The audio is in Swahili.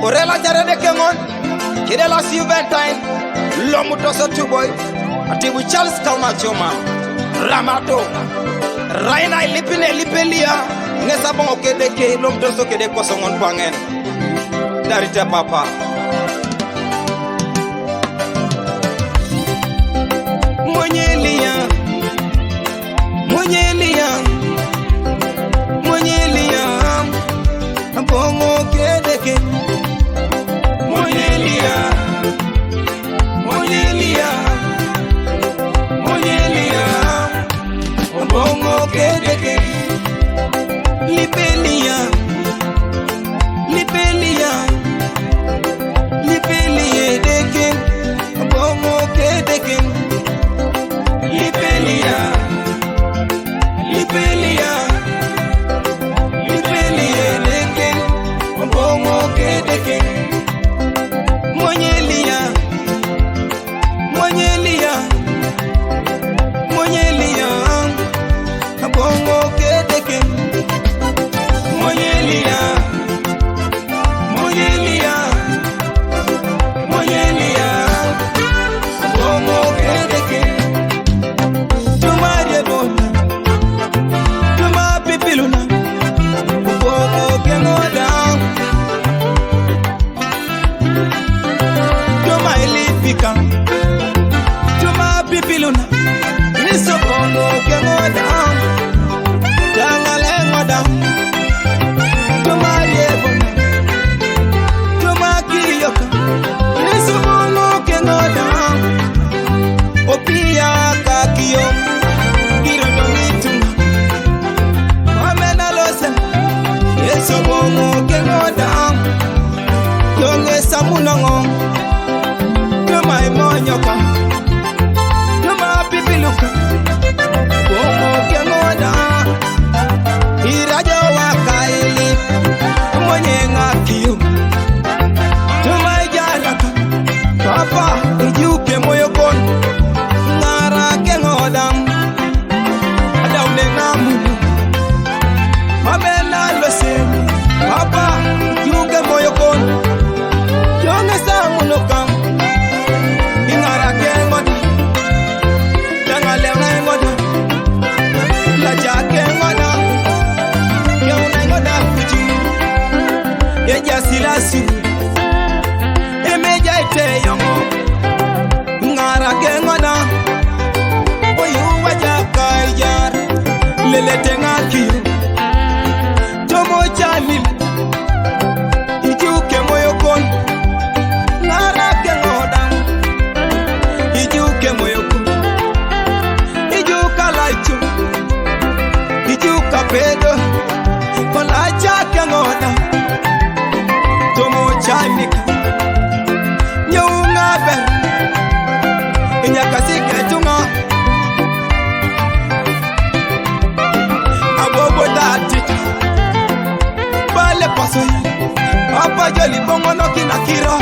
Orela jare de kengon Kidela Silventine Lomu toso tuboy Atibu Charles Kalmachoma Ramato Raina lipine lipelia Ngesa bongo kedeke Lomu toso kede kosongon pangen Darite papa Mwenyelia Bongo kedeke Mwenyelia Bongo kedeke Lipelia deke Bongo kedeke Lipelia deke Bongo kedeke Mwenyelia Bongo kedeke Mwenyelia Bongo kedeke Tumare bona Tuma pipiluna Bongo kengoda Tuma ilifika Tuma pipiluna Niso bongo kengoda Tangale ngoda Tuma yebona Tuma kiyoka Niso bongo kengoda Opia kakiyo Girodo mituma Mamena losen Yeso bongo kengoda Yonge samunongo Tuma imonyoka Tuma pipiluka Bongo kengoda Irajo wakaili Mwenye ngakiyo Tuma ijaraka Papa ijuke moyo kono Ngara kengoda Adaune namunu Mamena losen Papa ijuke moyo kono Yonge samunoka Ingara kengoda Tangale ngoda Laja kengoda Yonge ngoda fuji Eja silasi Emeja ite yongo Ngara kengoda Oyu waja kaijar Lelete ngakiyo Tomo chalil Ijuke moyo kon Ngara kengoda Ijuke moyo kon Ijuka laicho Ijuka pedo Kolacha kengoda Tomo chanika Nyunga ber Inyakasike tunga Abobo datita Bale paso Apa joli bongo no kinakira